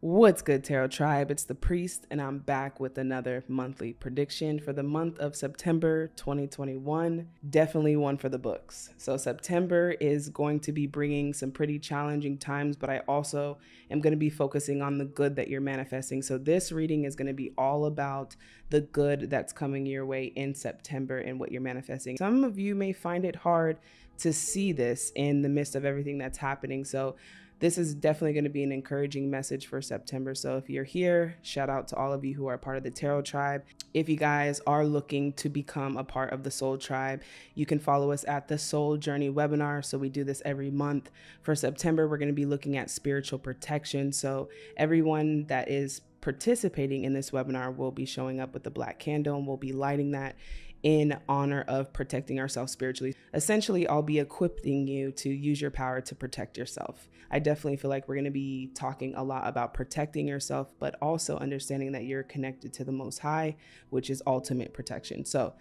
What's good, Tarot Tribe? It's the Priest, and I'm back with another monthly prediction for the month of September 2021. Definitely one for the books. So September is going to be bringing some pretty challenging times, but I also am going to be focusing on the good that you're manifesting. So this reading is going to be all about the good that's coming your way in September and what you're manifesting. Some of you may find it hard to see this in the midst of everything that's happening. So this is definitely going to be an encouraging message for September. So if you're here, shout out to all of you who are part of the Tarot Tribe. If you guys are looking to become a part of the Soul Tribe, you can follow us at the Soul Journey webinar. So we do this every month. For September, we're going to be looking at spiritual protection. So everyone that is participating in this webinar will be showing up with the black candle, and we'll be lighting that in honor of protecting ourselves spiritually. Essentially, I'll be equipping you to use your power to protect yourself. I definitely feel like we're going to be talking a lot about protecting yourself, but also understanding that you're connected to the Most High, which is ultimate protection. So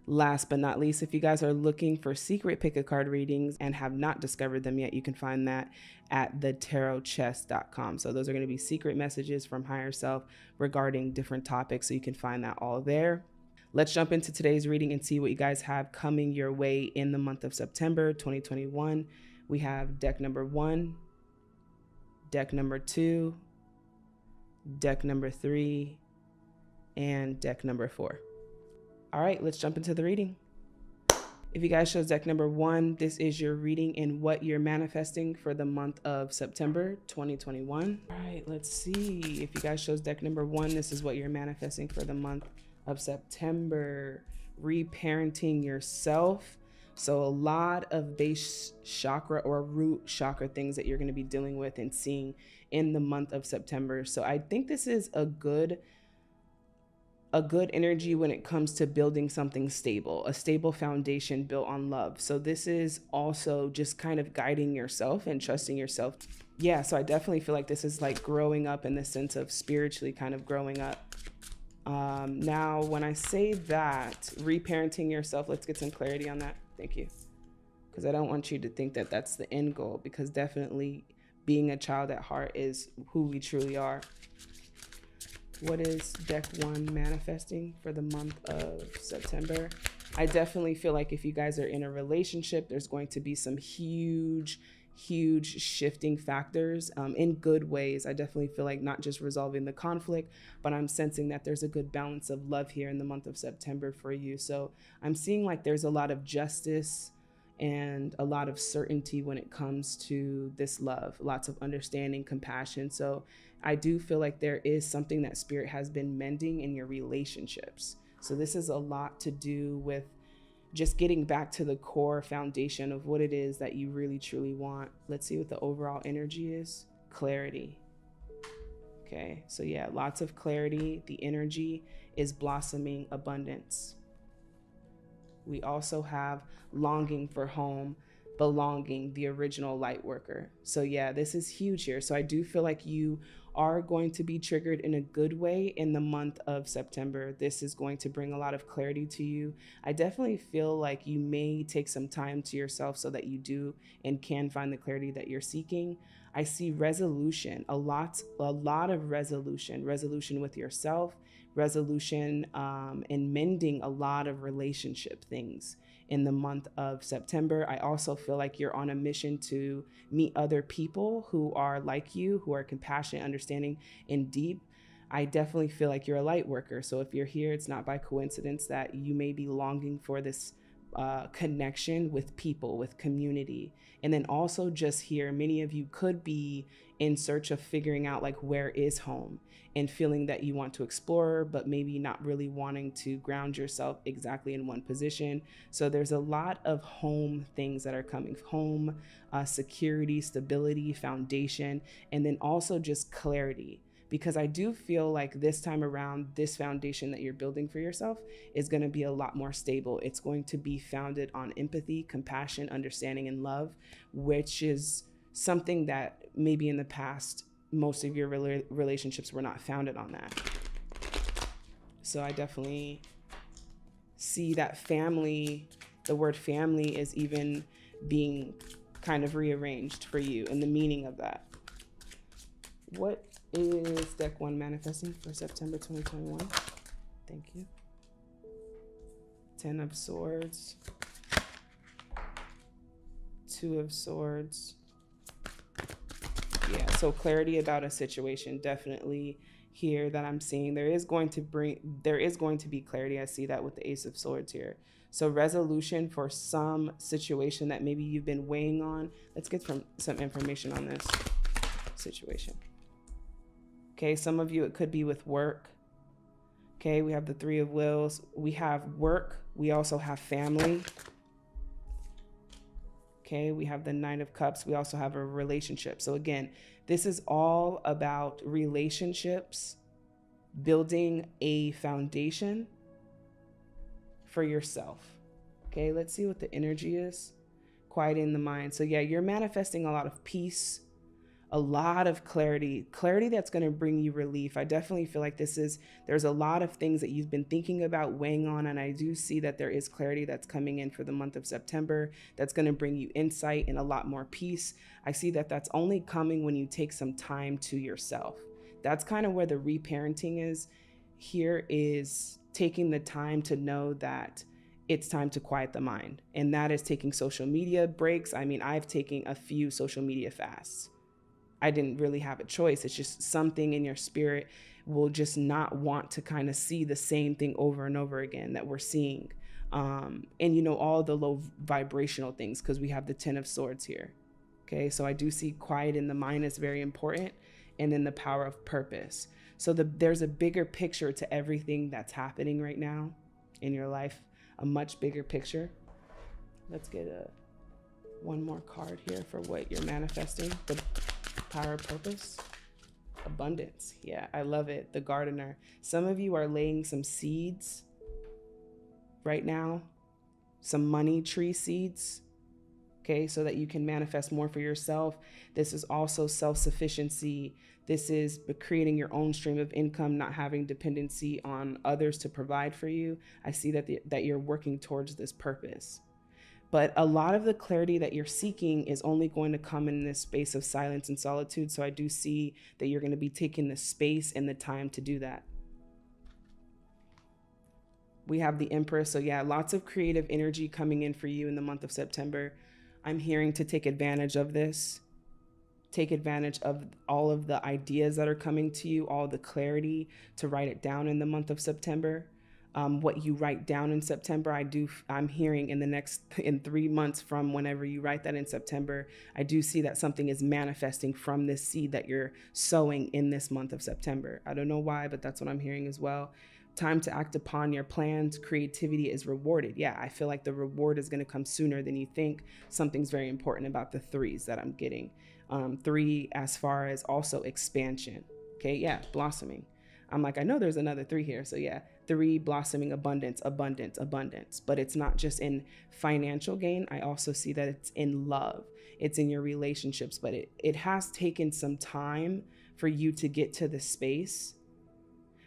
last but not least, if you guys are looking for secret pick a card readings and have not discovered them yet, you can find that at thetarotchest.com. So those are going to be secret messages from higher self regarding different topics. So you can find that all there. Let's jump into today's reading and see what you guys have coming your way in the month of September 2021. We have deck number 1, deck number 2, deck number 3, and deck number 4. All right, let's jump into the reading. If you guys chose deck number 1, this is your reading in what you're manifesting for the month of September 2021. All right, let's see. If you guys chose deck number 1, this is what you're manifesting for the month of September. Reparenting yourself. So a lot of base chakra or root chakra things that you're going to be dealing with and seeing in the month of September. So I think this is a good energy when it comes to building something stable, a stable foundation built on love. So this is also just kind of guiding yourself and trusting yourself. Yeah, so I definitely feel like this is like growing up in the sense of spiritually kind of growing up. Now, when I say that, reparenting yourself, let's get some clarity on that. Thank you. Because I don't want you to think that that's the end goal, because definitely being a child at heart is who we truly are. What is deck 1 manifesting for the month of September? I definitely feel like if you guys are in a relationship, there's going to be some huge shifting factors in good ways. I definitely feel like not just resolving the conflict, but I'm sensing that there's a good balance of love here in the month of September for you. So I'm seeing like there's a lot of justice and a lot of certainty when it comes to this love, lots of understanding, compassion. So I do feel like there is something that Spirit has been mending in your relationships. So this is a lot to do with just getting back to the core foundation of what it is that you really truly want. Let's see what the overall energy is. Clarity. Okay, so yeah, lots of clarity. The energy is blossoming abundance. We also have longing for home, belonging, the original light worker. So yeah, this is huge here. So I do feel like you are going to be triggered in a good way in the month of September. This is going to bring a lot of clarity to you. I definitely feel like you may take some time to yourself so that you do and can find the clarity that you're seeking. I see resolution, a lot of resolution with yourself, resolution and mending a lot of relationship things in the month of September. I also feel like you're on a mission to meet other people who are like you, who are compassionate, understanding, and deep. I definitely feel like you're a light worker. So if you're here, it's not by coincidence that you may be longing for this connection with people, with community. And then also just here, many of you could be in search of figuring out like where is home and feeling that you want to explore, but maybe not really wanting to ground yourself exactly in one position. So there's a lot of home things that are coming. Home, security, stability, foundation, and then also just clarity. Because I do feel like this time around, this foundation that you're building for yourself is going to be a lot more stable. It's going to be founded on empathy, compassion, understanding, and love, which is something that maybe in the past, most of your relationships were not founded on that. So I definitely see that family, the word family is even being kind of rearranged for you and the meaning of that. What is deck 1 manifesting for September 2021? Thank you. 10 of Swords. 2 of Swords. Yeah, so clarity about a situation definitely here that I'm seeing. There is going to be clarity. I see that with the Ace of Swords here. So resolution for some situation that maybe you've been weighing on. Let's get some information on this situation. Okay, some of you, it could be with work. Okay, we have the 3 of Wills. We have work. We also have family. Okay, we have the 9 of Cups. We also have a relationship. So again, this is all about relationships, building a foundation for yourself. Okay, let's see what the energy is. Quieting the mind. So yeah, you're manifesting a lot of peace, a lot of clarity that's going to bring you relief. I definitely feel like there's a lot of things that you've been thinking about, weighing on, and I do see that there is clarity that's coming in for the month of September that's going to bring you insight and a lot more peace. I see that that's only coming when you take some time to yourself. That's kind of where the reparenting is. Here is taking the time to know that it's time to quiet the mind, and that is taking social media breaks. I mean, I've taken a few social media fasts. I didn't really have a choice. It's just something in your spirit will just not want to kind of see the same thing over and over again that we're seeing. And you know, all the low vibrational things, because we have the 10 of Swords here. Okay, so I do see quiet in the mind is very important, and then the power of purpose. So there's a bigger picture to everything that's happening right now in your life, a much bigger picture. Let's get one more card here for what you're manifesting. The power of purpose, abundance. Yeah, I love it. The gardener. Some of you are laying some seeds right now, some money tree seeds. Okay, so that you can manifest more for yourself. This is also self-sufficiency. This is creating your own stream of income, not having dependency on others to provide for you. I see that you're working towards this purpose. But a lot of the clarity that you're seeking is only going to come in this space of silence and solitude. So I do see that you're going to be taking the space and the time to do that. We have the Empress. So yeah, lots of creative energy coming in for you in the month of September. I'm hearing to take advantage of this. Take advantage of all of the ideas that are coming to you, all the clarity to write it down in the month of September. What you write down in September, I'm hearing in 3 months from whenever you write that in September, I do see that something is manifesting from this seed that you're sowing in this month of September. I don't know why, but that's what I'm hearing as well. Time to act upon your plans. Creativity is rewarded. Yeah, I feel like the reward is going to come sooner than you think. Something's very important about the 3s that I'm getting. 3 as far as also expansion. Okay, yeah, blossoming. I'm like, I know there's another 3 here. So yeah, 3 blossoming, abundance, abundance, abundance. But it's not just in financial gain. I also see that it's in love. It's in your relationships. But it has taken some time for you to get to the space.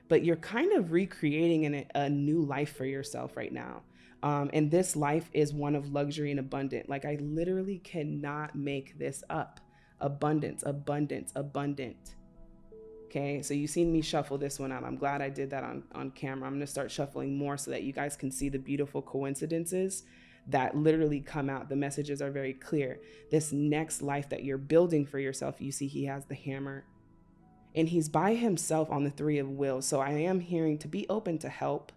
But you're kind of recreating a new life for yourself right now. And this life is one of luxury and abundant. Like, I literally cannot make this up. Abundance, abundance, abundant. Okay, so you've seen me shuffle this one out. I'm glad I did that on camera. I'm going to start shuffling more so that you guys can see the beautiful coincidences that literally come out. The messages are very clear. This next life that you're building for yourself, you see he has the hammer. And he's by himself on the 3 of Wills. So I am hearing to be open to help,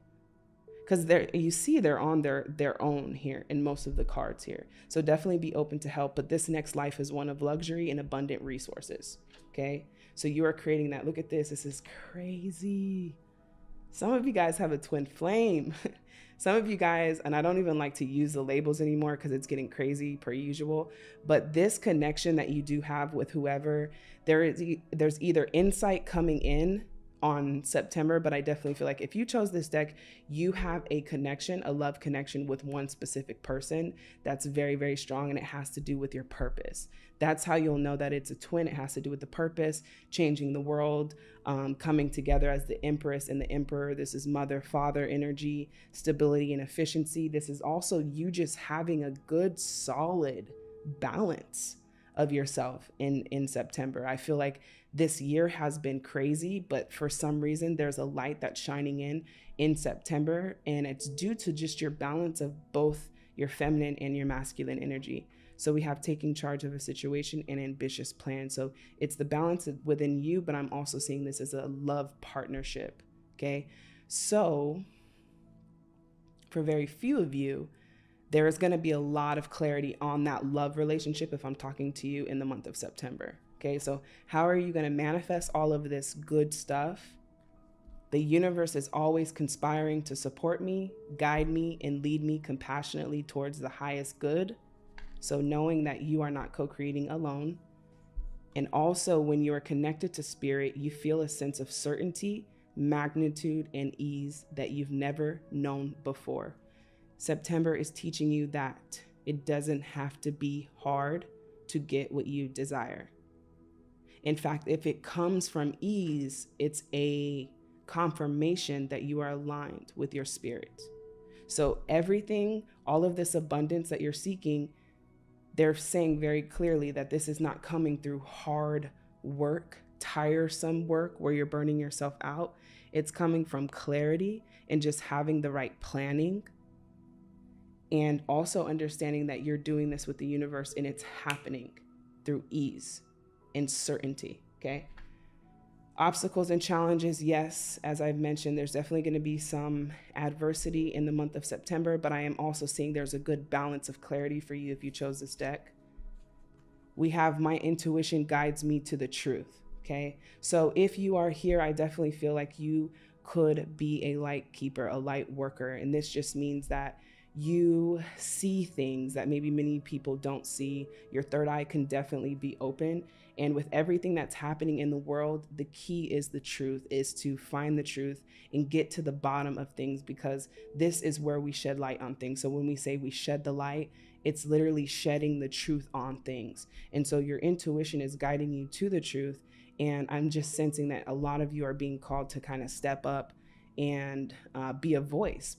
because you see they're on their own here in most of the cards here. So definitely be open to help. But this next life is one of luxury and abundant resources. Okay, so you are creating that. Look at this. This is crazy. Some of you guys have a twin flame. Some of you guys, and I don't even like to use the labels anymore because it's getting crazy per usual, but this connection that you do have with whoever, there's either insight coming in on September, but I definitely feel like if you chose this deck, you have a connection, a love connection with one specific person that's very, very strong, and it has to do with your purpose. That's how you'll know that it's a twin. It has to do with the purpose, changing the world, coming together as the Empress and the Emperor. This is mother, father energy, stability and efficiency. This is also you just having a good, solid balance of yourself in September. I feel like this year has been crazy, but for some reason there's a light that's shining in September, and it's due to just your balance of both your feminine and your masculine energy. So we have taking charge of a situation and ambitious plan. So it's the balance within you, but I'm also seeing this as a love partnership. Okay. So for very few of you, there is going to be a lot of clarity on that love relationship if I'm talking to you in the month of September. Okay. So how are you going to manifest all of this good stuff? The universe is always conspiring to support me, guide me, and lead me compassionately towards the highest good. So knowing that you are not co-creating alone. And also when you are connected to spirit, you feel a sense of certainty, magnitude, and ease that you've never known before. September is teaching you that it doesn't have to be hard to get what you desire. In fact, if it comes from ease, it's a confirmation that you are aligned with your spirit. So everything, all of this abundance that you're seeking, they're saying very clearly that this is not coming through hard work, tiresome work where you're burning yourself out. It's coming from clarity and just having the right planning, and also understanding that you're doing this with the universe and it's happening through ease and certainty. Okay. Obstacles and challenges, yes, as I've mentioned, there's definitely going to be some adversity in the month of September, but I am also seeing there's a good balance of clarity for you if you chose this deck. We have my intuition guides me to the truth, okay? So if you are here, I definitely feel like you could be a light keeper, a light worker, and this just means that you see things that maybe many people don't see. Your third eye can definitely be open. And with everything that's happening in the world, the key is the truth, is to find the truth and get to the bottom of things, because this is where we shed light on things. So when we say we shed the light, it's literally shedding the truth on things. And so your intuition is guiding you to the truth. And I'm just sensing that a lot of you are being called to kind of step up and be a voice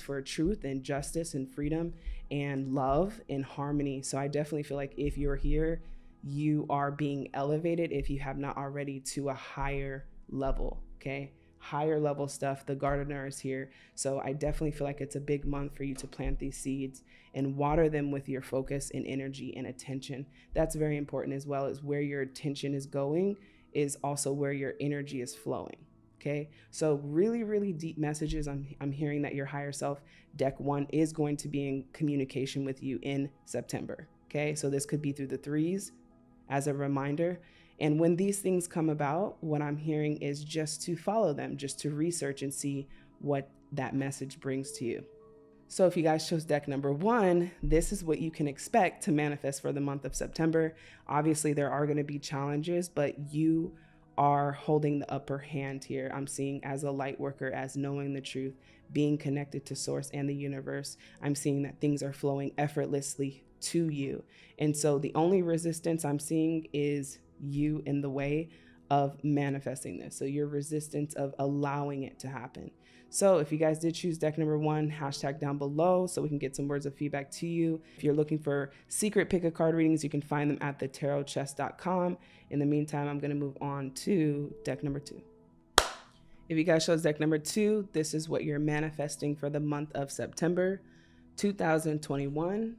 for truth and justice and freedom and love and harmony. So I definitely feel like if you're here, you are being elevated, if you have not already, to a higher level. Okay. Higher level stuff. The gardener is here. So I definitely feel like it's a big month for you to plant these seeds and water them with your focus and energy and attention. That's very important, as well as where your attention is going is also where your energy is flowing. Okay. So really, really deep messages. I'm hearing that your higher self, deck 1, is going to be in communication with you in September. Okay. So this could be through the 3s as a reminder. And when these things come about, what I'm hearing is just to follow them, just to research and see what that message brings to you. So if you guys chose deck number 1, this is what you can expect to manifest for the month of September. Obviously, there are going to be challenges, but you are holding the upper hand here. I'm seeing as a light worker, as knowing the truth, being connected to source and the universe. I'm seeing that things are flowing effortlessly to you. And so the only resistance I'm seeing is you in the way of manifesting this. So your resistance of allowing it to happen. So if you guys did choose deck number 1, hashtag down below so we can get some words of feedback to you. If you're looking for secret pick a card readings, you can find them at thetarotchest.com. In the meantime, I'm going to move on to deck number 2. If you guys chose deck number 2, this is what you're manifesting for the month of September 2021.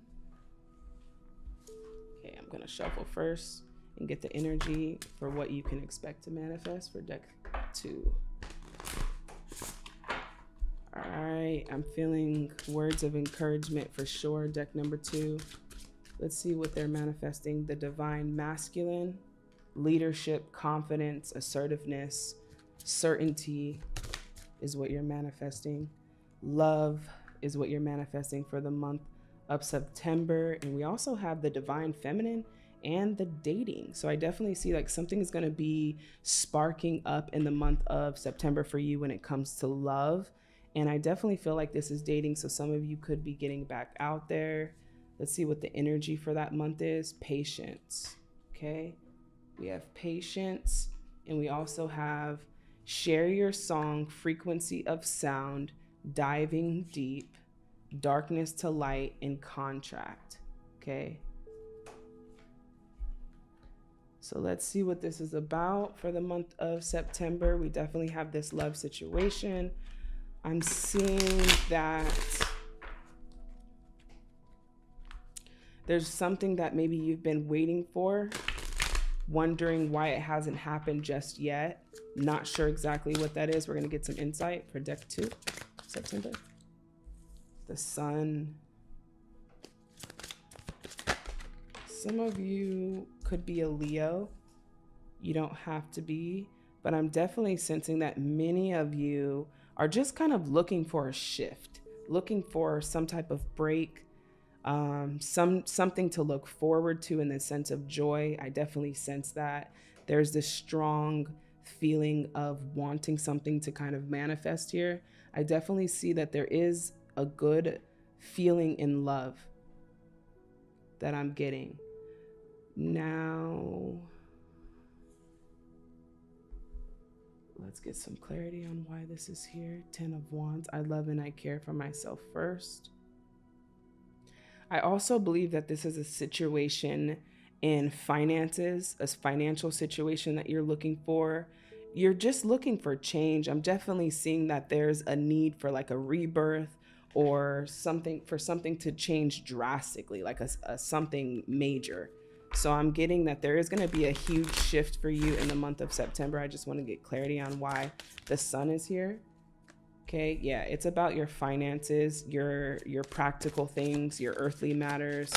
Okay, I'm going to shuffle first and get the energy for what you can expect to manifest for deck 2. All right, I'm feeling words of encouragement for sure, deck number 2. Let's see what they're manifesting. The divine masculine, leadership, confidence, assertiveness, certainty is what you're manifesting. Love is what you're manifesting for the month of September. And we also have the divine feminine and the dating. So I definitely see like something is going to be sparking up in the month of September for you when it comes to love. And I definitely feel like this is dating. So some of you could be getting back out there. Let's see what the energy for that month is. Patience. Okay. We have patience, and we also have share your song, frequency of sound, diving deep, darkness to light, and contract. Okay. So let's see what this is about for the month of September. We definitely have this love situation. I'm seeing that there's something that maybe you've been waiting for, wondering why it hasn't happened just yet. Not sure exactly what that is. We're going to get some insight for deck 2, September. The Sun. Some of you could be a Leo. You don't have to be, but I'm definitely sensing that many of you are just kind of looking for a shift, looking for some type of break, something to look forward to in the sense of joy. I definitely sense that there's this strong feeling of wanting something to kind of manifest here. I definitely see that there is a good feeling in love that I'm getting. Now, let's get some clarity on why this is here. 10 of Wands. I love and I care for myself first. I also believe that this is a situation in finances, a financial situation that you're looking for. You're just looking for change. I'm definitely seeing that there's a need for like a rebirth or something to change drastically, like a something major. So I'm getting that there is going to be a huge shift for you in the month of September. I just want to get clarity on why the Sun is here. Okay, yeah, it's about your finances, your practical things, your earthly matters.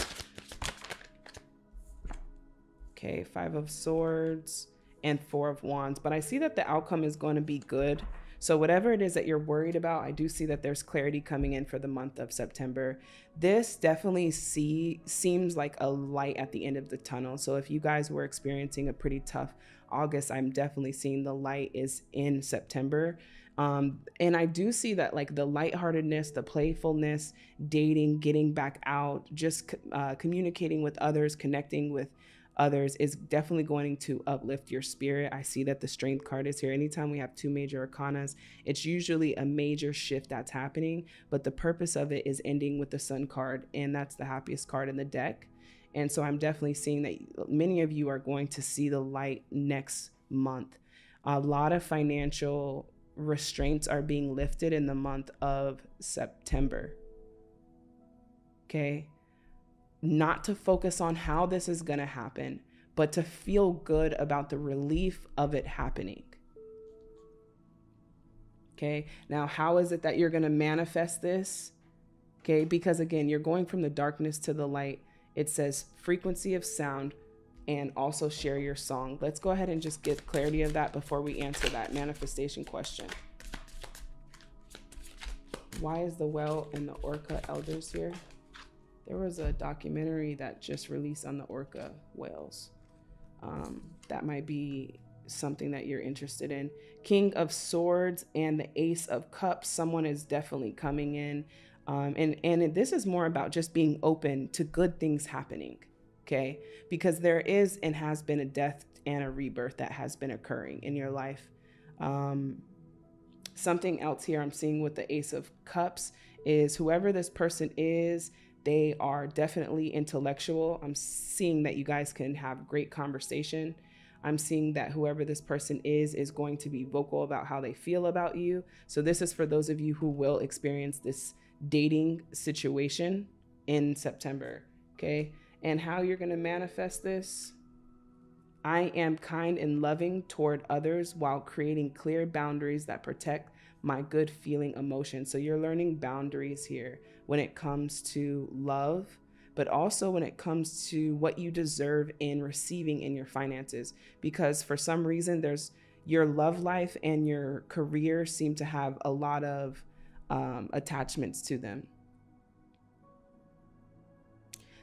Okay, 5 of Swords and 4 of Wands. But I see that the outcome is going to be good. So whatever it is that you're worried about, I do see that there's clarity coming in for the month of September. This definitely seems like a light at the end of the tunnel. So if you guys were experiencing a pretty tough August, I'm definitely seeing the light is in September. And I do see that like the lightheartedness, the playfulness, dating, getting back out, just communicating with others, connecting with others is definitely going to uplift your spirit. I see that the Strength card is here. Anytime we have 2 major arcanas, it's usually a major shift that's happening, but the purpose of it is ending with the Sun card, and that's the happiest card in the deck. And so I'm definitely seeing that many of you are going to see the light next month. A lot of financial restraints are being lifted in the month of September. Okay. Not to focus on how this is going to happen, but to feel good about the relief of it happening. Okay. Now, how is it that you're going to manifest this? Okay. Because again, you're going from the darkness to the light. It says frequency of sound and also share your song. Let's go ahead and just get clarity of that before we answer that manifestation question. Why is the Well and the Orca elders here? There was a documentary that just released on the orca whales. That might be something that you're interested in. King of Swords and the Ace of Cups. Someone is definitely coming in. And this is more about just being open to good things happening. Okay. Because there is and has been a death and a rebirth that has been occurring in your life. Something else here I'm seeing with the Ace of Cups is whoever this person is, they are definitely intellectual. I'm seeing that you guys can have great conversation. I'm seeing that whoever this person is going to be vocal about how they feel about you. So this is for those of you who will experience this dating situation in September. Okay. And how you're going to manifest this. I am kind and loving toward others while creating clear boundaries that protect my good feeling emotion. So you're learning boundaries here when it comes to love, but also when it comes to what you deserve in receiving in your finances. Because for some reason, there's your love life and your career seem to have a lot of attachments to them.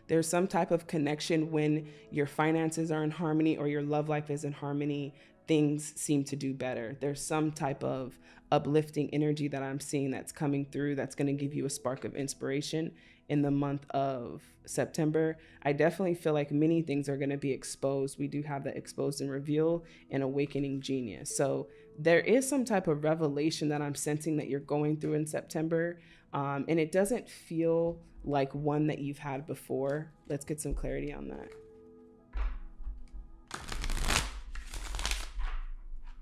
There's some type of connection when your finances are in harmony or your love life is in harmony, things seem to do better. There's some type of uplifting energy that I'm seeing that's coming through that's going to give you a spark of inspiration in the month of September. I definitely feel like many things are going to be exposed. We do have the exposed and reveal and awakening genius. So there is some type of revelation that I'm sensing that you're going through in September. And it doesn't feel like one that you've had before. Let's get some clarity on that.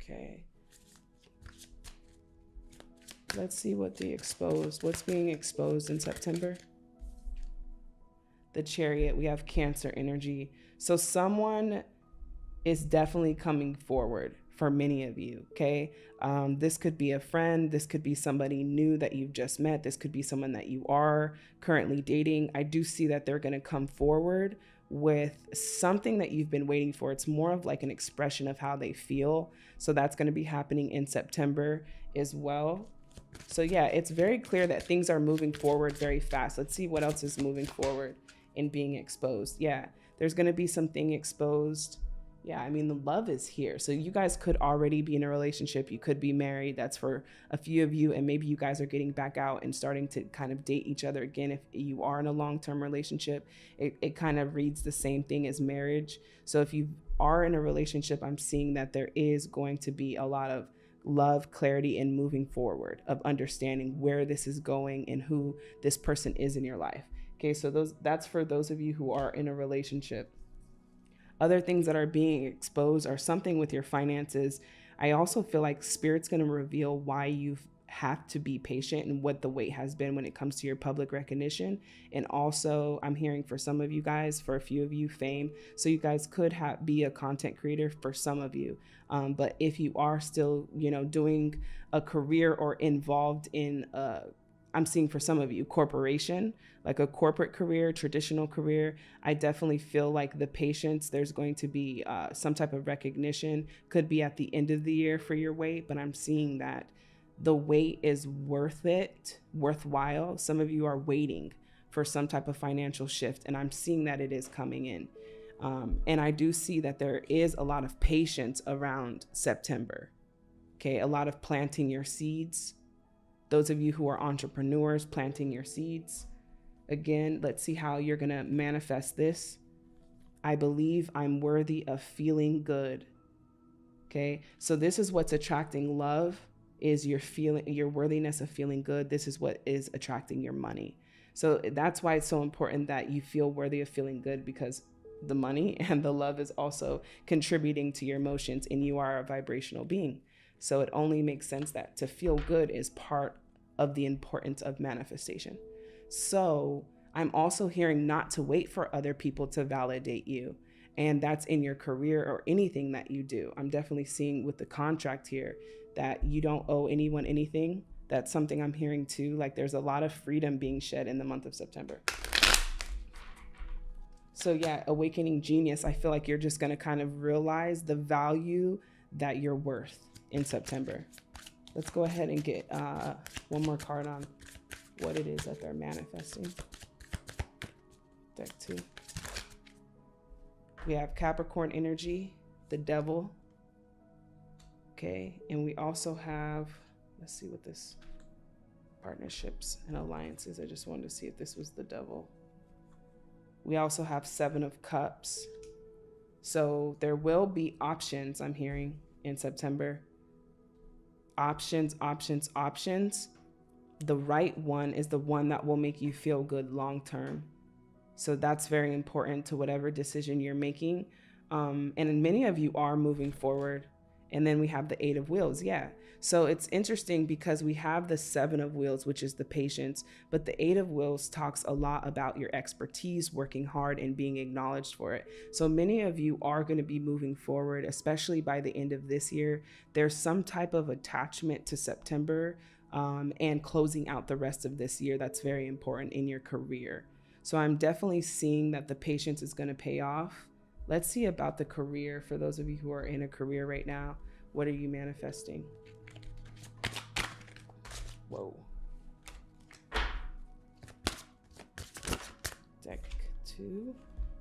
Okay. Let's see what's being exposed in September. The Chariot, we have Cancer energy. So someone is definitely coming forward for many of you, okay? This could be a friend. This could be somebody new that you've just met. This could be someone that you are currently dating. I do see that they're gonna come forward with something that you've been waiting for. It's more of like an expression of how they feel. So that's gonna be happening in September as well. So yeah, it's very clear that things are moving forward very fast. Let's see what else is moving forward in being exposed. Yeah, there's gonna be something exposed. Yeah, I mean, the love is here. So you guys could already be in a relationship. You could be married. That's for a few of you. And maybe you guys are getting back out and starting to kind of date each other again. If you are in a long-term relationship, it kind of reads the same thing as marriage. So if you are in a relationship, I'm seeing that there is going to be a lot of love, clarity, and moving forward, of understanding where this is going and who this person is in your life. Okay, so that's for those of you who are in a relationship. Other things that are being exposed are something with your finances. I also feel like Spirit's going to reveal why you have to be patient and what the wait has been when it comes to your public recognition. And also, I'm hearing for some of you guys, for a few of you, fame. So you guys could be a content creator for some of you. But if you are still, doing a career or involved in I'm seeing for some of you, corporation, like a corporate career, traditional career. I definitely feel like the patience, there's going to be some type of recognition, could be at the end of the year for your wait, but I'm seeing that the wait is worthwhile. Some of you are waiting for some type of financial shift, and I'm seeing that it is coming in. And I do see that there is a lot of patience around September. Okay, a lot of planting your seeds. Those of you who are entrepreneurs, planting your seeds. Again, let's see how you're going to manifest this. I believe I'm worthy of feeling good. Okay, so this is what's attracting love, is your worthiness of feeling good. This is what is attracting your money. So that's why it's so important that you feel worthy of feeling good, because the money and the love is also contributing to your emotions, and you are a vibrational being. So it only makes sense that to feel good is part of the importance of manifestation. So I'm also hearing not to wait for other people to validate you. And that's in your career or anything that you do. I'm definitely seeing with the contract here that you don't owe anyone anything. That's something I'm hearing too. Like there's a lot of freedom being shed in the month of September. So yeah, awakening genius. I feel like you're just going to kind of realize the value that you're worth in September. Let's go ahead and get one more card on what it is that they're manifesting. Deck 2. We have Capricorn energy, the devil. Okay, and we also have, let's see what this partnerships and alliances. I just wanted to see if this was the devil. We also have 7 of Cups. So there will be options, I'm hearing, in September. Options. The right one is the one that will make you feel good long term. So that's very important to whatever decision you're making. And many of you are moving forward. And then we have the 8 of Wheels. Yeah. So it's interesting because we have the 7 of Wheels, which is the patience, but the 8 of Wheels talks a lot about your expertise, working hard, and being acknowledged for it. So many of you are going to be moving forward, especially by the end of this year. There's some type of attachment to September and closing out the rest of this year. That's very important in your career. So I'm definitely seeing that the patience is going to pay off. Let's see about the career. For those of you who are in a career right now, what are you manifesting? Whoa. Deck 2.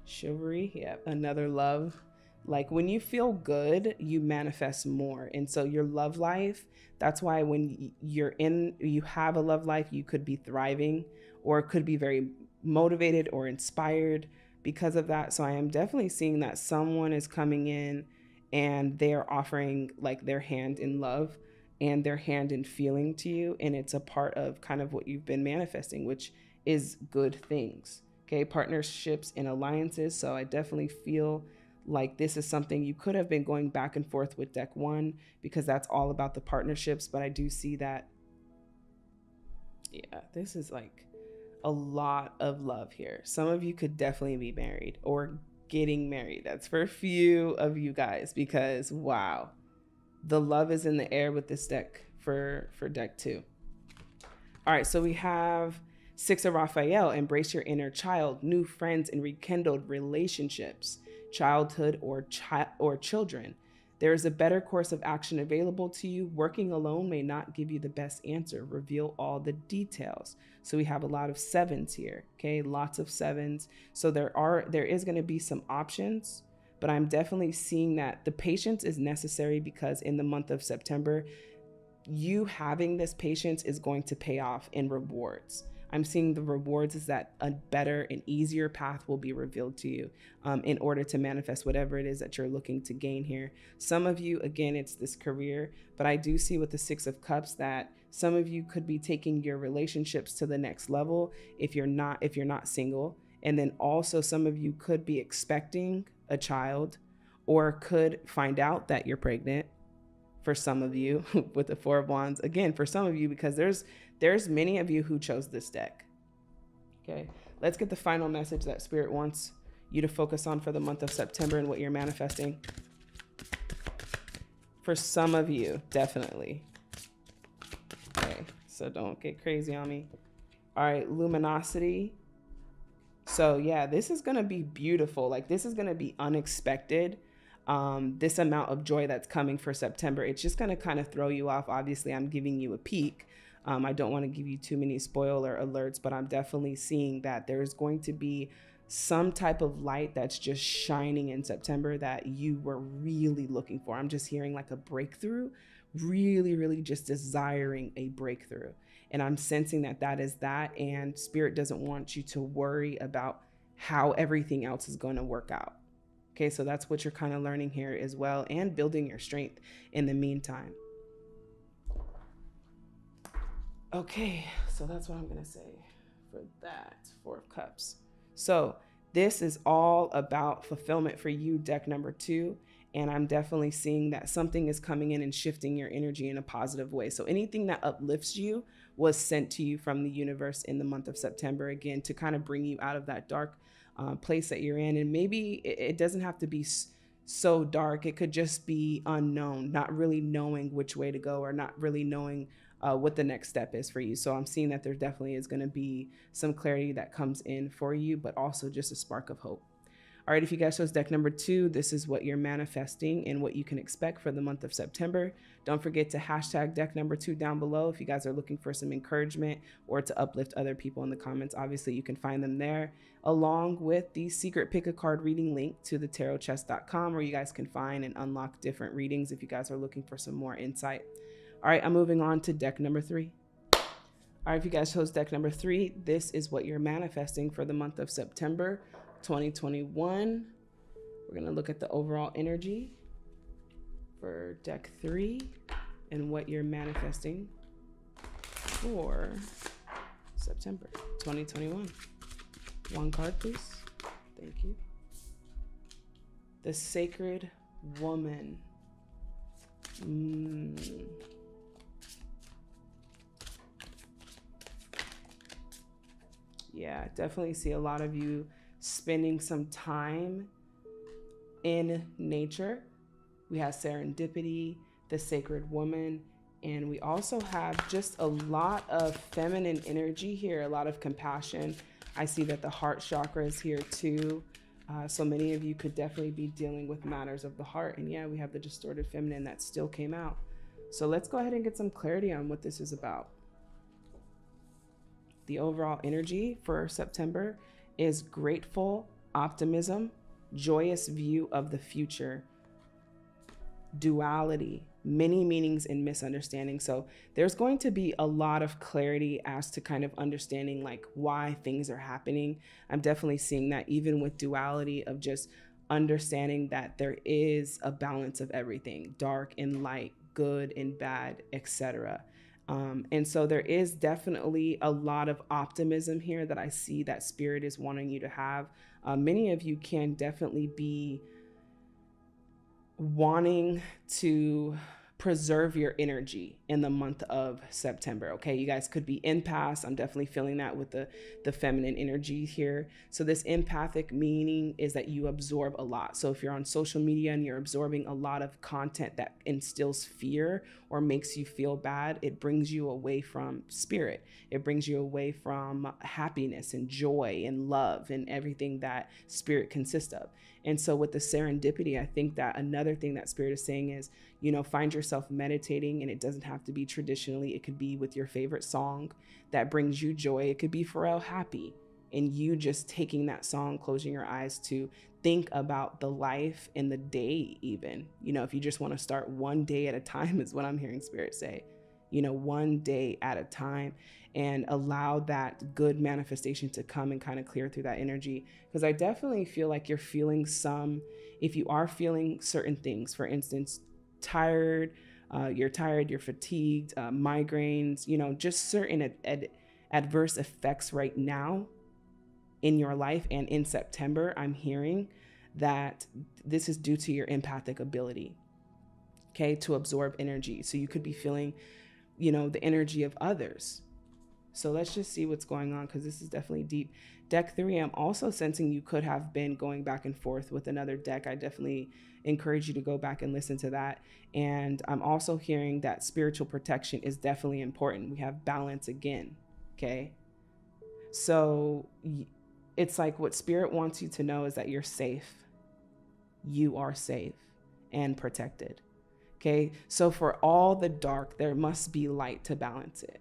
Chivalry. Yeah, another love. Like when you feel good, you manifest more. And so your love life, that's why when you have a love life, you could be thriving or could be very motivated or inspired because of that. So I am definitely seeing that someone is coming in and they're offering like their hand in love and their hand in feeling to you. And it's a part of kind of what you've been manifesting, which is good things. Okay. Partnerships and alliances. So I definitely feel like this is something you could have been going back and forth with deck 1, because that's all about the partnerships. But I do see that, yeah, this is like a lot of love here. Some of you could definitely be married or getting married. That's for a few of you guys, because wow, the love is in the air with this deck for deck 2. All right, so we have 6 of Raphael, embrace your inner child, new friends and rekindled relationships, childhood or children. There is a better course of action available to you. Working alone may not give you the best answer. Reveal all the details. So we have a lot of 7s here, okay? Lots of 7s. So there is going to be some options, but I'm definitely seeing that the patience is necessary, because in the month of September, you having this patience is going to pay off in rewards. I'm seeing the rewards is that a better and easier path will be revealed to you in order to manifest whatever it is that you're looking to gain here. Some of you, again, it's this career, but I do see with the 6 of Cups that some of you could be taking your relationships to the next level if you're not single. And then also some of you could be expecting a child, or could find out that you're pregnant. For some of you with the 4 of Wands, again, for some of you, because there's many of you who chose this deck. Okay, let's get the final message that Spirit wants you to focus on for the month of September and what you're manifesting. For some of you, definitely. Okay, so don't get crazy on me. All right, luminosity. So yeah, this is going to be beautiful. Like, this is going to be unexpected. This amount of joy that's coming for September, it's just going to kind of throw you off. Obviously, I'm giving you a peek. I don't want to give you too many spoiler alerts, but I'm definitely seeing that there's going to be some type of light that's just shining in September that you were really looking for. I'm just hearing like a breakthrough, really, really just desiring a breakthrough. And I'm sensing that that is that. And Spirit doesn't want you to worry about how everything else is going to work out. Okay, so that's what you're kind of learning here as well, and building your strength in the meantime. Okay, so that's what I'm going to say for that 4 of Cups. So this is all about fulfillment for you, deck number 2. And I'm definitely seeing that something is coming in and shifting your energy in a positive way. So anything that uplifts you was sent to you from the universe in the month of September, again, to kind of bring you out of that dark place that you're in. And maybe it doesn't have to be so dark. It could just be unknown, not really knowing which way to go, or not really knowing what the next step is for you. So I'm seeing that there definitely is going to be some clarity that comes in for you, but also just a spark of hope. All right, if you guys chose deck number 2, this is what you're manifesting and what you can expect for the month of September. Don't forget to hashtag deck number 2 down below if you guys are looking for some encouragement or to uplift other people in the comments. Obviously, you can find them there, along with the secret pick a card reading link to the tarotchest.com, where you guys can find and unlock different readings if you guys are looking for some more insight. All right, I'm moving on to deck number 3. All right, if you guys chose deck number 3, this is what you're manifesting for the month of September 2021. We're going to look at the overall energy for deck 3 and what you're manifesting for September 2021. One card, please. Thank you. The Sacred Woman. Yeah, definitely see a lot of you spending some time in nature. We have serendipity, the Sacred Woman, and we also have just a lot of feminine energy here, a lot of compassion. I see that the heart chakra is here too. So many of you could definitely be dealing with matters of the heart. And yeah, we have the distorted feminine that still came out. So let's go ahead and get some clarity on what this is about. The overall energy for September is grateful, optimism, joyous view of the future, duality, many meanings and misunderstanding. So there's going to be a lot of clarity as to kind of understanding like why things are happening. I'm definitely seeing that even with duality of just understanding that there is a balance of everything, dark and light, good and bad, etc. And so there is definitely a lot of optimism here that I see that Spirit is wanting you to have. Many of you can definitely be wanting to preserve your energy in the month of September. Okay, you guys could be empaths. I'm definitely feeling that with the feminine energy here. So this empathic meaning is that you absorb a lot. So if you're on social media and you're absorbing a lot of content that instills fear or makes you feel bad, it brings you away from spirit. It brings you away from happiness and joy and love and everything that spirit consists of. And so with the serendipity, I think that another thing that spirit is saying is, you know, find yourself meditating, and it doesn't have to be traditionally. It could be with your favorite song that brings you joy. It could be Pharrell Happy, and you just taking that song, closing your eyes to think about the life and the day even. You know, if you just want to start one day at a time is what I'm hearing spirit say, you know, one day at a time, and allow that good manifestation to come and kind of clear through that energy. Because I definitely feel like you're feeling if you are feeling certain things, for instance, tired, you're fatigued, migraines, you know, just certain adverse effects right now in your life. And in September, I'm hearing that this is due to your empathic ability, okay, to absorb energy. So you could be feeling, you know, the energy of others. So let's just see what's going on, because this is definitely deep. Deck 3, I'm also sensing you could have been going back and forth with another deck. I definitely encourage you to go back and listen to that. And I'm also hearing that spiritual protection is definitely important. We have balance again, okay? So it's like what spirit wants you to know is that you're safe. You are safe and protected, okay? So for all the dark, there must be light to balance it.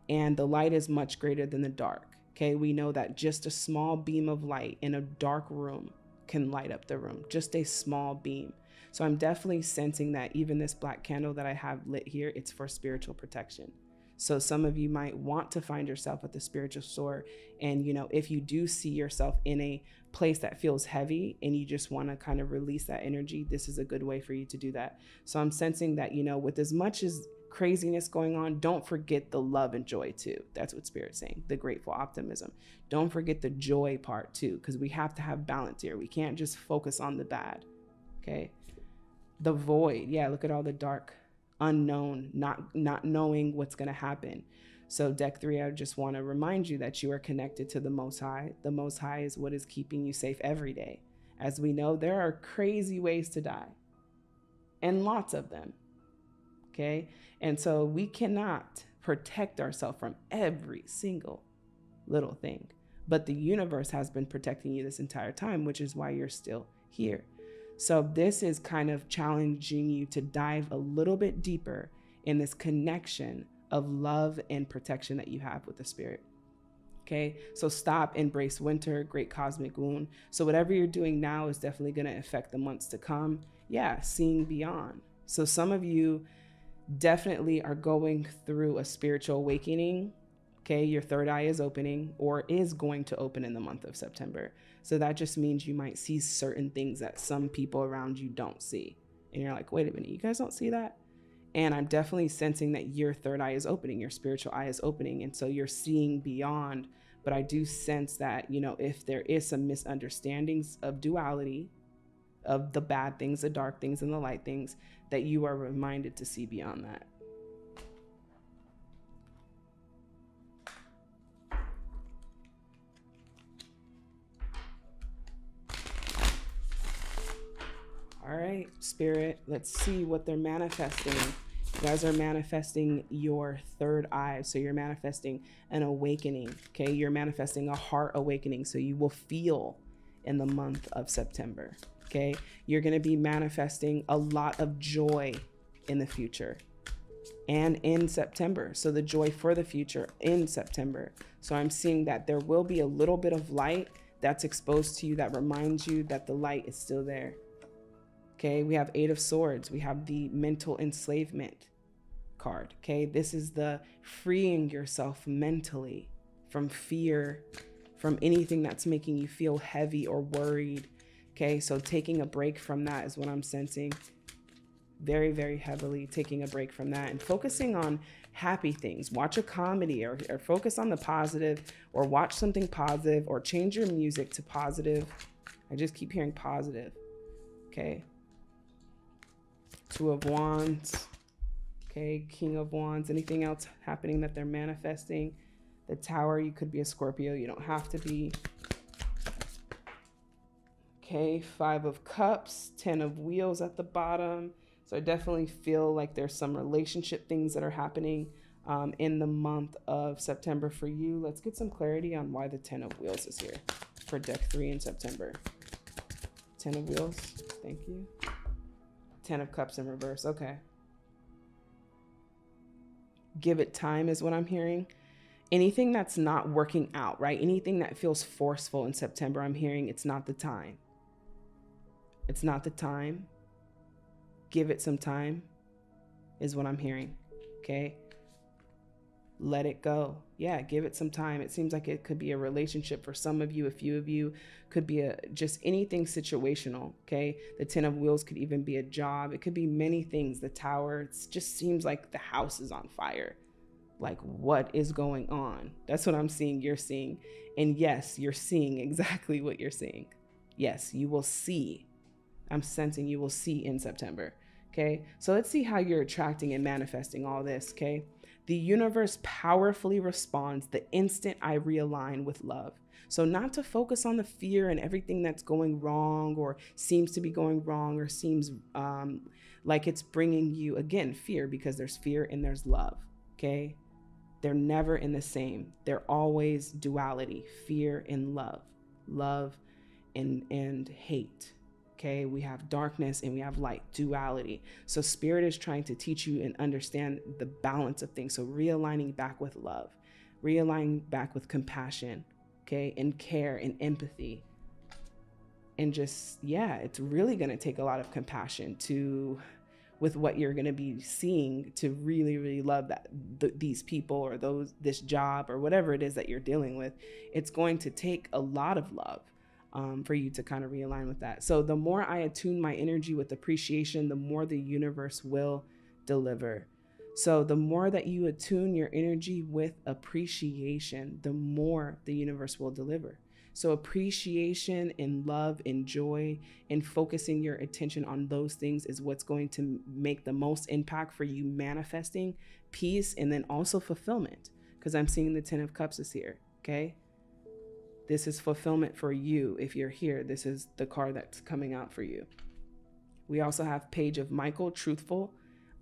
And the light is much greater than the dark. Okay, we know that just a small beam of light in a dark room can light up the room, just a small beam. So I'm definitely sensing that even this black candle that I have lit here, it's for spiritual protection. So some of you might want to find yourself at the spiritual store. And, you know, if you do see yourself in a place that feels heavy and you just want to kind of release that energy, this is a good way for you to do that. So I'm sensing that, you know, with as much as craziness going on, don't forget the love and joy too. That's what spirit's saying, the grateful optimism. Don't forget the joy part too, because we have to have balance here. We can't just focus on the bad. Okay. The void. Yeah. Look at all the dark, unknown, not knowing what's going to happen. So deck 3, I just want to remind you that you are connected to the Most High. The Most High is what is keeping you safe every day. As we know, there are crazy ways to die, and lots of them. Okay. And so we cannot protect ourselves from every single little thing, but the universe has been protecting you this entire time, which is why you're still here. So this is kind of challenging you to dive a little bit deeper in this connection of love and protection that you have with the spirit. Okay, so stop, embrace winter, great cosmic wound. So whatever you're doing now is definitely going to affect the months to come. Yeah, seeing beyond. So some of you definitely are going through a spiritual awakening. Okay, your third eye is opening, or is going to open in the month of September. So that just means you might see certain things that some people around you don't see. And you're like, wait a minute, you guys don't see that? And I'm definitely sensing that your third eye is opening, your spiritual eye is opening. And so you're seeing beyond. But I do sense that, you know, if there is some misunderstandings of duality, of the bad things, the dark things, and the light things, that you are reminded to see beyond that. All right, spirit, let's see what they're manifesting. You guys are manifesting your third eye. So you're manifesting an awakening. Okay, you're manifesting a heart awakening. So you will feel in the month of September. Okay, you're going to be manifesting a lot of joy in the future and in September. So the joy for the future in September. So I'm seeing that there will be a little bit of light that's exposed to you that reminds you that the light is still there. Okay, we have 8 of Swords. We have the mental enslavement card. Okay, this is the freeing yourself mentally from fear, from anything that's making you feel heavy or worried. Okay, so taking a break from that is what I'm sensing. Very, very heavily taking a break from that and focusing on happy things. Watch a comedy or focus on the positive, or watch something positive, or change your music to positive. I just keep hearing positive. Okay. Two of Wands. Okay, King of Wands. Anything else happening that they're manifesting? The Tower, you could be a Scorpio. You don't have to be. Okay, Five of Cups, 10 of Wheels at the bottom. So I definitely feel like there's some relationship things that are happening in the month of September for you. Let's get some clarity on why the 10 of Wheels is here for deck 3 in September. 10 of Wheels, thank you. 10 of Cups in reverse, okay. Give it time is what I'm hearing. Anything that's not working out, right? Anything that feels forceful in September, I'm hearing it's not the time. It's not the time. Give it some time is what I'm hearing, okay? Let it go. Yeah, give it some time. It seems like it could be a relationship for some of you. A few of you could be just anything situational, okay? The 10 of Wheels could even be a job. It could be many things. The Tower, it just seems like the house is on fire. Like, what is going on? That's what I'm seeing, you're seeing. And yes, you're seeing exactly what you're seeing. Yes, you will see. I'm sensing you will see in September, okay? So let's see how you're attracting and manifesting all this, okay? The universe powerfully responds the instant I realign with love. So not to focus on the fear and everything that's going wrong or seems to be going wrong or seems like it's bringing you, again, fear, because there's fear and there's love, okay? They're never in the same. They're always duality, fear and love, love and hate. Okay, we have darkness and we have light, duality. So Spirit is trying to teach you and understand the balance of things. So realigning back with love, realigning back with compassion, okay, and care and empathy. And just, yeah, it's really going to take a lot of compassion with what you're going to be seeing to really, really love these people or this job or whatever it is that you're dealing with. It's going to take a lot of love. For you to kind of realign with that. So the more I attune my energy with appreciation, the more the universe will deliver. So the more that you attune your energy with appreciation, the more the universe will deliver. So appreciation and love and joy and focusing your attention on those things is what's going to make the most impact for you manifesting peace and then also fulfillment, because I'm seeing the 10 of Cups is here, okay? This is fulfillment for you. If you're here, this is the card that's coming out for you. We also have Page of Michael, truthful,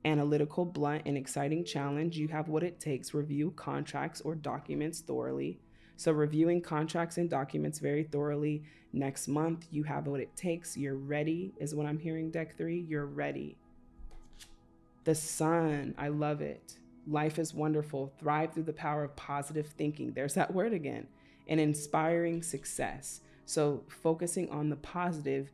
analytical, blunt, and exciting challenge. You have what it takes. Review contracts or documents thoroughly. So reviewing contracts and documents very thoroughly. Next month, you have what it takes. You're ready is what I'm hearing, deck 3. You're ready. The Sun, I love it. Life is wonderful. Thrive through the power of positive thinking. There's that word again. And inspiring success. So focusing on the positive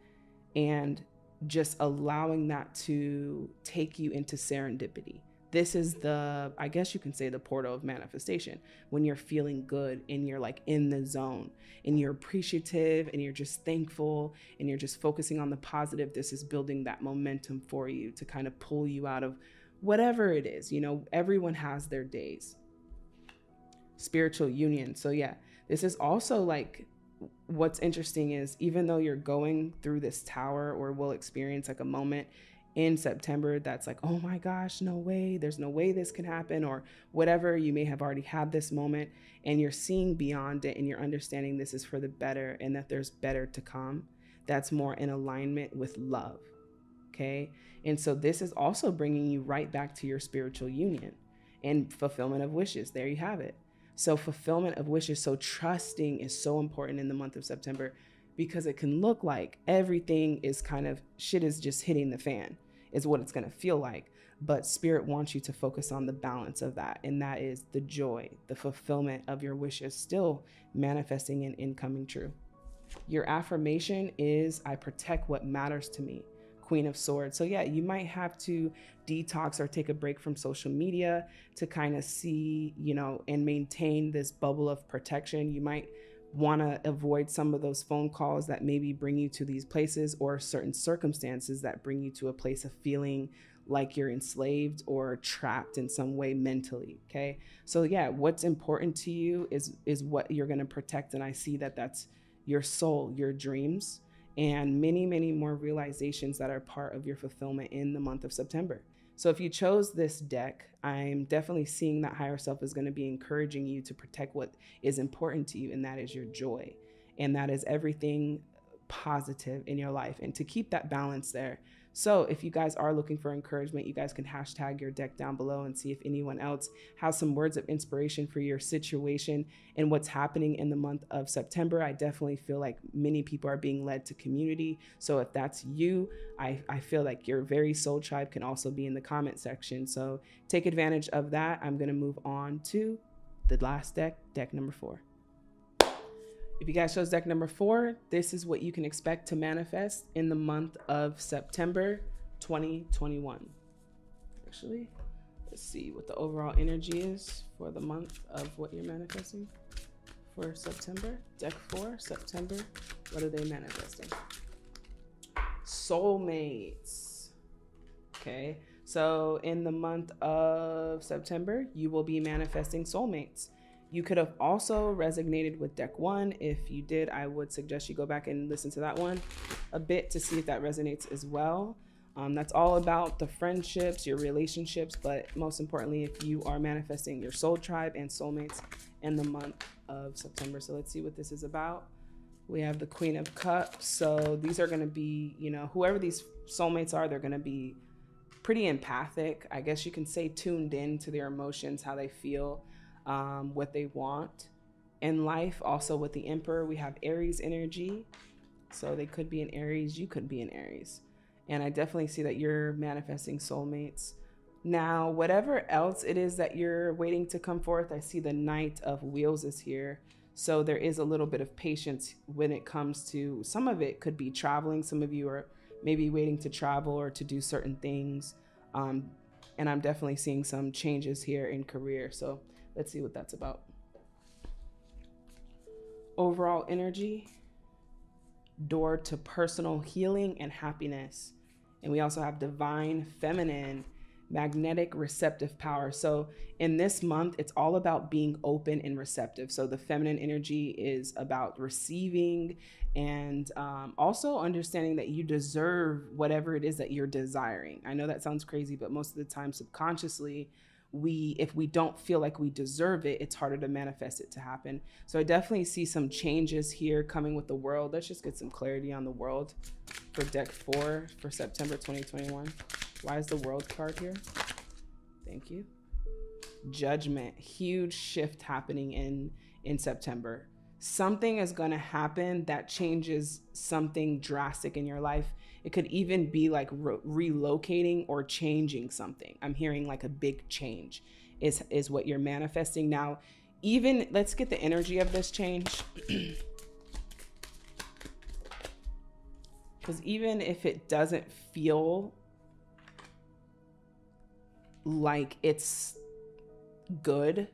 and just allowing that to take you into serendipity. This is I guess you can say the portal of manifestation, when you're feeling good and you're like in the zone and you're appreciative and you're just thankful and you're just focusing on the positive. This is building that momentum for you to kind of pull you out of whatever it is. You know, everyone has their days. Spiritual union. So yeah. This is also like, what's interesting is even though you're going through this Tower or will experience like a moment in September that's like, oh my gosh, no way, there's no way this can happen or whatever, you may have already had this moment and you're seeing beyond it and you're understanding this is for the better and that there's better to come. That's more in alignment with love, okay? And so this is also bringing you right back to your spiritual union and fulfillment of wishes. There you have it. So fulfillment of wishes. So trusting is so important in the month of September because it can look like everything is kind of shit is just hitting the fan is what it's going to feel like. But Spirit wants you to focus on the balance of that. And that is the joy, the fulfillment of your wishes still manifesting and coming true. Your affirmation is, I protect what matters to me. Queen of Swords. So yeah, you might have to detox or take a break from social media to kind of see, you know, and maintain this bubble of protection. You might want to avoid some of those phone calls that maybe bring you to these places or certain circumstances that bring you to a place of feeling like you're enslaved or trapped in some way mentally. Okay. So yeah, what's important to you is what you're going to protect. And I see that that's your soul, your dreams, and many, many more realizations that are part of your fulfillment in the month of September. So if you chose this deck, I'm definitely seeing that higher self is going to be encouraging you to protect what is important to you, and that is your joy. And that is everything positive in your life, and to keep that balance there. So if you guys are looking for encouragement, you guys can hashtag your deck down below and see if anyone else has some words of inspiration for your situation and what's happening in the month of September. I definitely feel like many people are being led to community. So if that's you, I feel like your very soul tribe can also be in the comment section. So take advantage of that. I'm going to move on to the last deck, deck number 4. If you guys chose deck number 4, this is what you can expect to manifest in the month of September 2021. Actually, let's see what the overall energy is for the month of what you're manifesting for September. Deck 4, September, what are they manifesting? Soulmates. Okay, so in the month of September, you will be manifesting soulmates. You could have also resonated with deck 1. If you did, I would suggest you go back and listen to that one a bit to see if that resonates as well. That's all about the friendships, your relationships, but most importantly, if you are manifesting your soul tribe and soulmates in the month of September. So let's see what this is about. We have the Queen of Cups. So these are going to be, whoever these soulmates are, they're going to be pretty empathic. I guess you can say tuned in to their emotions, how they feel. What they want in life. Also with the Emperor, we have Aries energy. So they could be in Aries, you could be in Aries. And I definitely see that you're manifesting soulmates. Now, whatever else it is that you're waiting to come forth, I see the Knight of Wheels is here. So there is a little bit of patience when it comes to, some of it could be traveling. Some of you are maybe waiting to travel or to do certain things. And I'm definitely seeing some changes here in career. So let's see what that's about. Overall energy, door to personal healing and happiness. And we also have divine feminine, magnetic receptive power. So in this month, it's all about being open and receptive. So the feminine energy is about receiving and also understanding that you deserve whatever it is that you're desiring. I know that sounds crazy, but most of the time subconsciously, if we don't feel like we deserve it, it's harder to manifest it to happen. So I definitely see some changes here coming with the world. Let's just get some clarity on the world for deck 4 for September 2021. Why is the world card here? Thank you. Judgment, huge shift happening in September. Something is going to happen that changes something drastic in your life. It could even be like relocating or changing something. I'm hearing like a big change is what you're manifesting. Now, even let's get the energy of this change. Because even if it doesn't feel like it's good,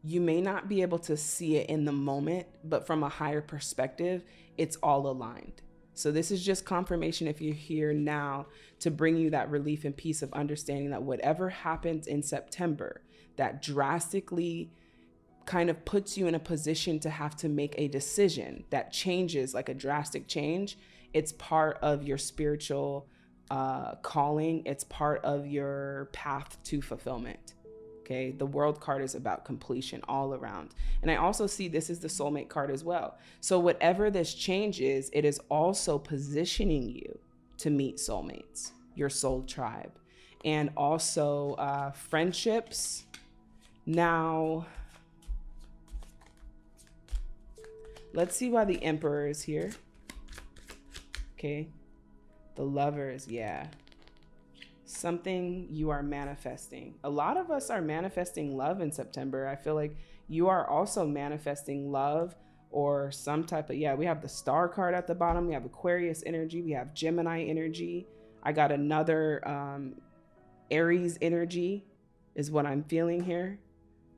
you may not be able to see it in the moment, but from a higher perspective, it's all aligned. So this is just confirmation if you're here now to bring you that relief and peace of understanding that whatever happens in September that drastically kind of puts you in a position to have to make a decision that changes, like a drastic change, it's part of your spiritual calling. It's part of your path to fulfillment. Okay, the world card is about completion all around. And I also see this is the soulmate card as well. So whatever this change is, it is also positioning you to meet soulmates, your soul tribe, and also friendships. Now, let's see why the Emperor is here. Okay, the Lovers, yeah. Something you are manifesting. A lot of us are manifesting love in September. I feel like you are also manifesting love or some type of, we have the Star card at the bottom. We have Aquarius energy. We have Gemini energy. I got another Aries energy is what I'm feeling here.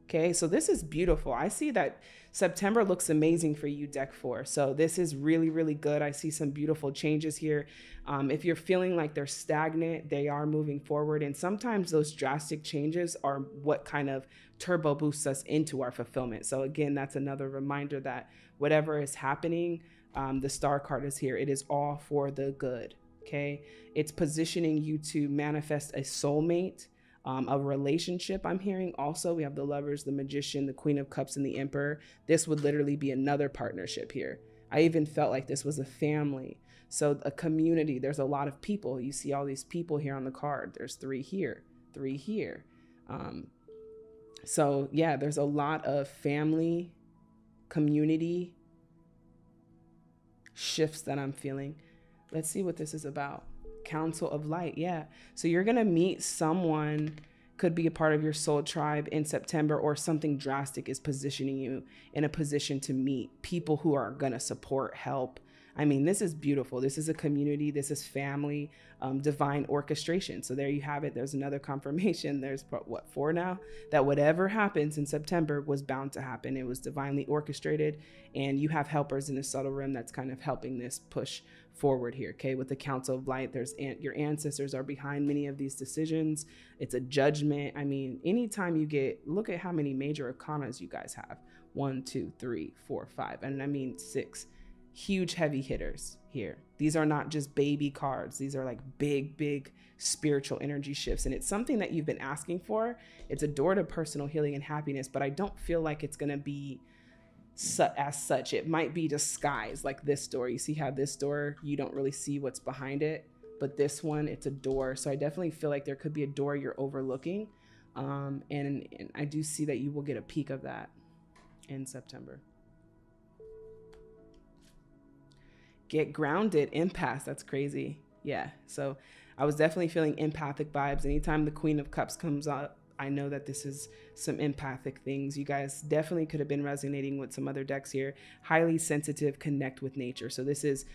Okay, so this is beautiful. I see that September looks amazing for you, deck 4. So this is really, really good. I see some beautiful changes here. If you're feeling like they're stagnant, they are moving forward. And sometimes those drastic changes are what kind of turbo boosts us into our fulfillment. So again, that's another reminder that whatever is happening, The star card is here. It is all for the good. Okay. It's positioning you to manifest a soulmate, a relationship. I'm hearing also, we have the Lovers, the Magician, the Queen of Cups, and the Emperor. This would literally be another partnership here. I even felt like this was a family. So a community, there's a lot of people. You see all these people here on the card. There's 3 here, 3 here. So yeah, there's a lot of family, community shifts that I'm feeling. Let's see what this is about. Council of Light. Yeah. So you're going to meet someone, could be a part of your soul tribe in September, or something drastic is positioning you in a position to meet people who are going to support, help. I mean, this is beautiful. This is a community. This is family, divine orchestration. So there you have it. There's another confirmation. There's what, 4 now? That whatever happens in September was bound to happen. It was divinely orchestrated, and you have helpers in the subtle realm that's kind of helping this push forward here. Okay. With the Council of Light, there's your ancestors are behind many of these decisions. It's a judgment. I mean, anytime you look at how many major arcanas you guys have. 1, 2, 3, 4, 5. And I mean 6. Huge heavy hitters here. These are not just baby cards. These are like big spiritual energy shifts. And it's something that you've been asking for. It's a door to personal healing and happiness, but I don't feel like it's going to be as such. It might be disguised, like this door. You see how this door, you don't really see what's behind it, but this one, it's a door. So I definitely feel like there could be a door you're overlooking. And I do see that you will get a peek of that in September. Get grounded, empath. That's crazy. Yeah. So I was definitely feeling empathic vibes. Anytime the Queen of Cups comes up, I know that this is some empathic things. You guys definitely could have been resonating with some other decks here. Highly sensitive, connect with nature. So this is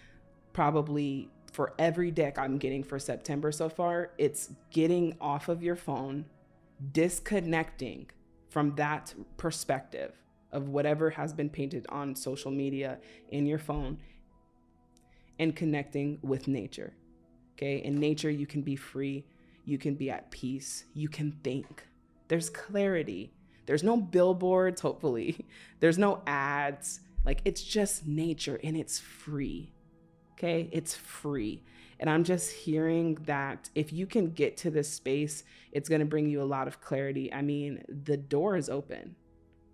probably for every deck I'm getting for September so far. It's getting off of your phone, disconnecting from that perspective of whatever has been painted on social media, in your phone, and connecting with nature. Okay. In nature, you can be free. You can be at peace. You can think. There's clarity. There's no billboards, hopefully. There's no ads. Like, it's just nature, and it's free. Okay. It's free. And I'm just hearing that if you can get to this space, it's going to bring you a lot of clarity. I mean, the door is open,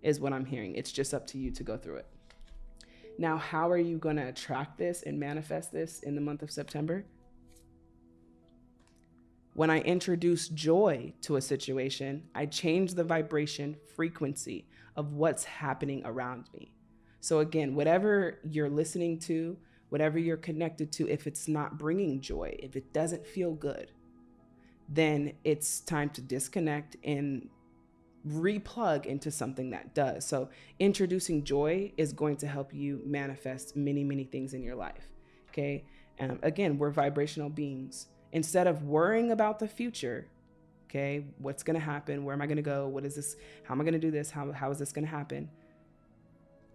is what I'm hearing. It's just up to you to go through it. Now, how are you going to attract this and manifest this in the month of September? When I introduce joy to a situation, I change the vibration frequency of what's happening around me. So again, whatever you're listening to, whatever you're connected to, if it's not bringing joy, if it doesn't feel good, then it's time to disconnect and replug into something that does. So introducing joy is going to help you manifest many things in your life. Okay. Again, we're vibrational beings. Instead of worrying about the future, okay, what's going to happen? Where am I going to go? What is this? How am I going to do this? How is this going to happen?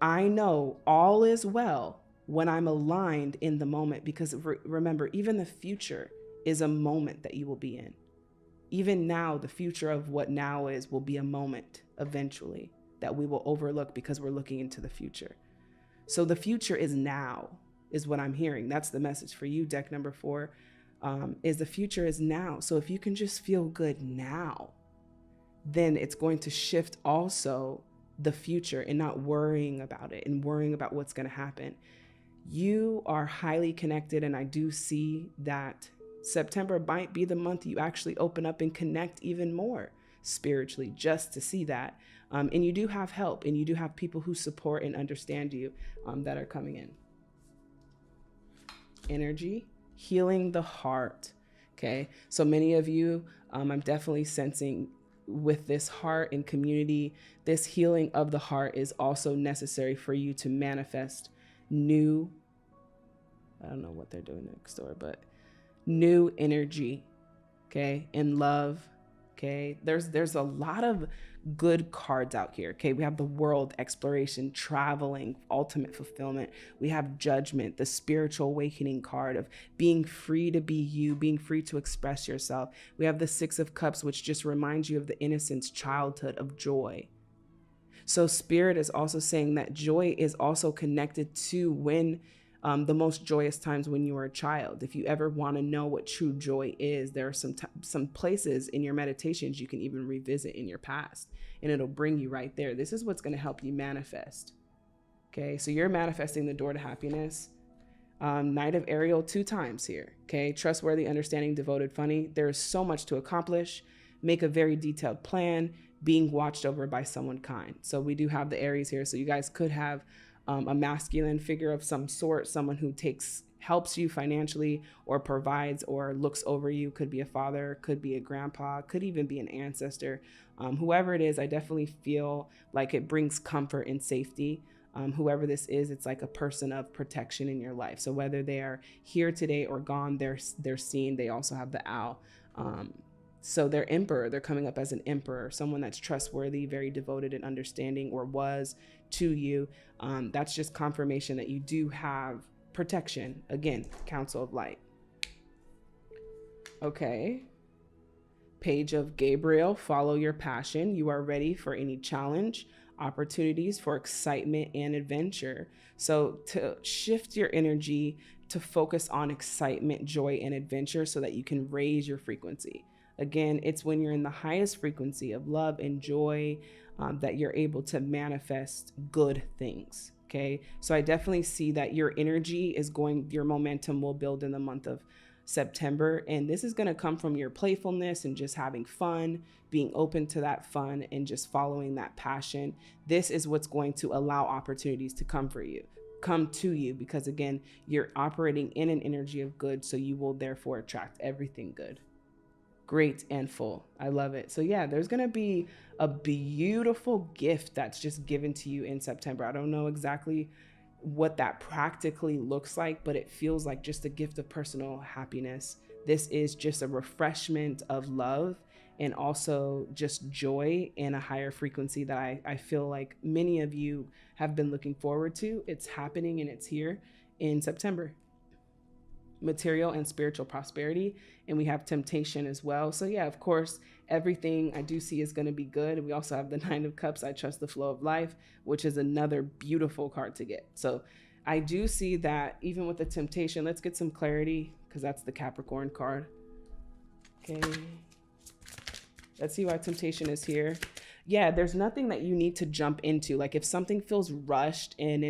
I know all is well when I'm aligned in the moment, because remember, even the future is a moment that you will be in. Even now, the future of what now is will be a moment eventually that we will overlook because we're looking into the future. So the future is now, is what I'm hearing. That's the message for you, deck number 4, is the future is now. So if you can just feel good now, then it's going to shift also the future and not worrying about it and worrying about what's going to happen. You are highly connected, and I do see that September might be the month you actually open up and connect even more spiritually, just to see that. And you do have help, and you do have people who support and understand you that are coming in. Energy, healing the heart. Okay. So many of you, I'm definitely sensing with this heart and community, this healing of the heart is also necessary for you to manifest new, I don't know what they're doing next door, but new energy, okay, and love, okay. There's a lot of good cards out here, okay. We have the World, exploration, traveling, ultimate fulfillment. We have Judgment, the spiritual awakening card of being free to be you, being free to express yourself. We have the 6 of Cups, which just reminds you of the innocence, childhood, of joy. So Spirit is also saying that joy is also connected to when the most joyous times when you were a child. If you ever want to know what true joy is, there are some places in your meditations you can even revisit in your past, and it'll bring you right there. This is what's going to help you manifest. Okay, so you're manifesting the door to happiness. Knight of Ariel 2 times here. Okay, trustworthy, understanding, devoted, funny. There's so much to accomplish. Make a very detailed plan, being watched over by someone kind. So we do have the Aries here. So you guys could have a masculine figure of some sort, someone who helps you financially or provides or looks over you. Could be a father, could be a grandpa, could even be an ancestor. Whoever it is, I definitely feel like it brings comfort and safety. Whoever this is, it's like a person of protection in your life. So whether they are here today or gone, they're seen. They also have the owl. So they're emperor. They're coming up as an emperor, someone that's trustworthy, very devoted and understanding, or was to you. That's just confirmation that you do have protection. Again, Council of Light. Okay. Page of Gabriel, follow your passion. You are ready for any challenge, opportunities for excitement and adventure. So to shift your energy to focus on excitement, joy, and adventure so that you can raise your frequency. Again, it's when you're in the highest frequency of love and joy that you're able to manifest good things. Okay. So I definitely see that your energy is your momentum will build in the month of September. And this is going to come from your playfulness and just having fun, being open to that fun and just following that passion. This is what's going to allow opportunities to come to you, because again, you're operating in an energy of good. So you will therefore attract everything good, great, and full. I love it. So yeah, there's going to be a beautiful gift that's just given to you in September. I don't know exactly what that practically looks like, but it feels like just a gift of personal happiness. This is just a refreshment of love and also just joy in a higher frequency that I feel like many of you have been looking forward to. It's happening and it's here in September. Material and spiritual prosperity, and we have temptation as well. So yeah, of course, everything I do see is going to be good. And we also have the Nine of Cups. I trust the flow of life, which is another beautiful card to get. So I do see that even with the temptation, let's get some clarity because that's the Capricorn card. Okay, let's see why temptation is here. Yeah, there's nothing that you need to jump into. Like if something feels rushed and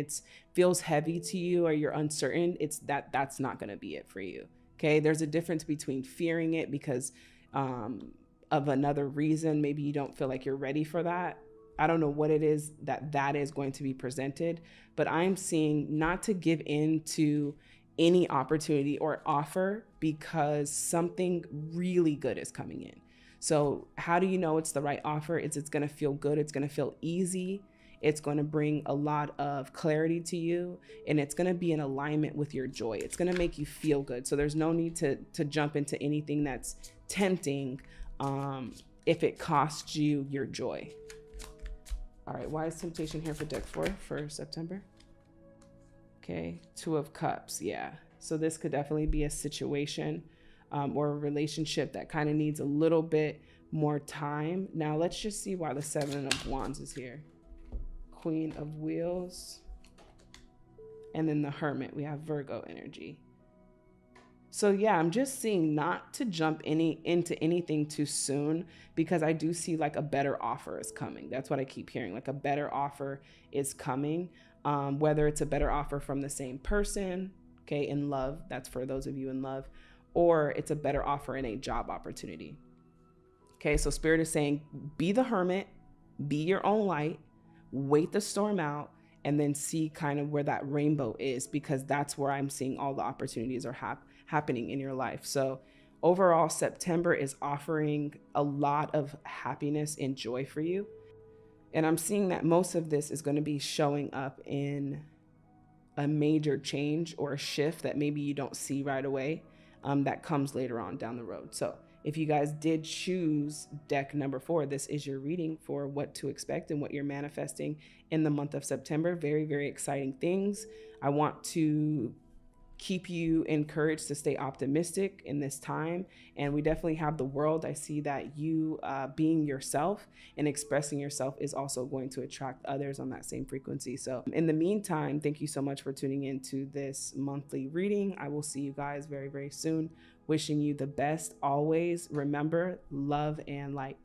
feels heavy to you or you're uncertain, that's not going to be it for you. Okay, there's a difference between fearing it because of another reason. Maybe you don't feel like you're ready for that. I don't know what it is that is going to be presented, but I'm seeing not to give in to any opportunity or offer because something really good is coming in. So how do you know it's the right offer? It's going to feel good. It's going to feel easy. It's going to bring a lot of clarity to you, and it's going to be in alignment with your joy. It's going to make you feel good. So there's no need to jump into anything that's tempting if it costs you your joy. All right, why is temptation here for deck 4 for September? Okay, 2 of Cups, yeah. So this could definitely be a situation or a relationship that kind of needs a little bit more time. Now let's just see why the 7 of Wands is here. Queen of Wheels. And then the Hermit, we have Virgo energy. So yeah, I'm just seeing not to jump into anything too soon because I do see like a better offer is coming. That's what I keep hearing, like a better offer is coming. Whether it's a better offer from the same person, okay, in love, that's for those of you in love, or it's a better offer in a job opportunity. Okay, so Spirit is saying, be the hermit, be your own light, wait the storm out, and then see kind of where that rainbow is, because that's where I'm seeing all the opportunities are happening in your life. So overall, September is offering a lot of happiness and joy for you. And I'm seeing that most of this is going to be showing up in a major change or a shift that maybe you don't see right away. That comes later on down the road. So if you guys did choose deck number 4, this is your reading for what to expect and what you're manifesting in the month of September. Very, very exciting things. I want to keep you encouraged to stay optimistic in this time. And we definitely have the world. I see that you being yourself and expressing yourself is also going to attract others on that same frequency. So in the meantime, thank you so much for tuning into this monthly reading. I will see you guys very, very soon. Wishing you the best always. Remember, love and light.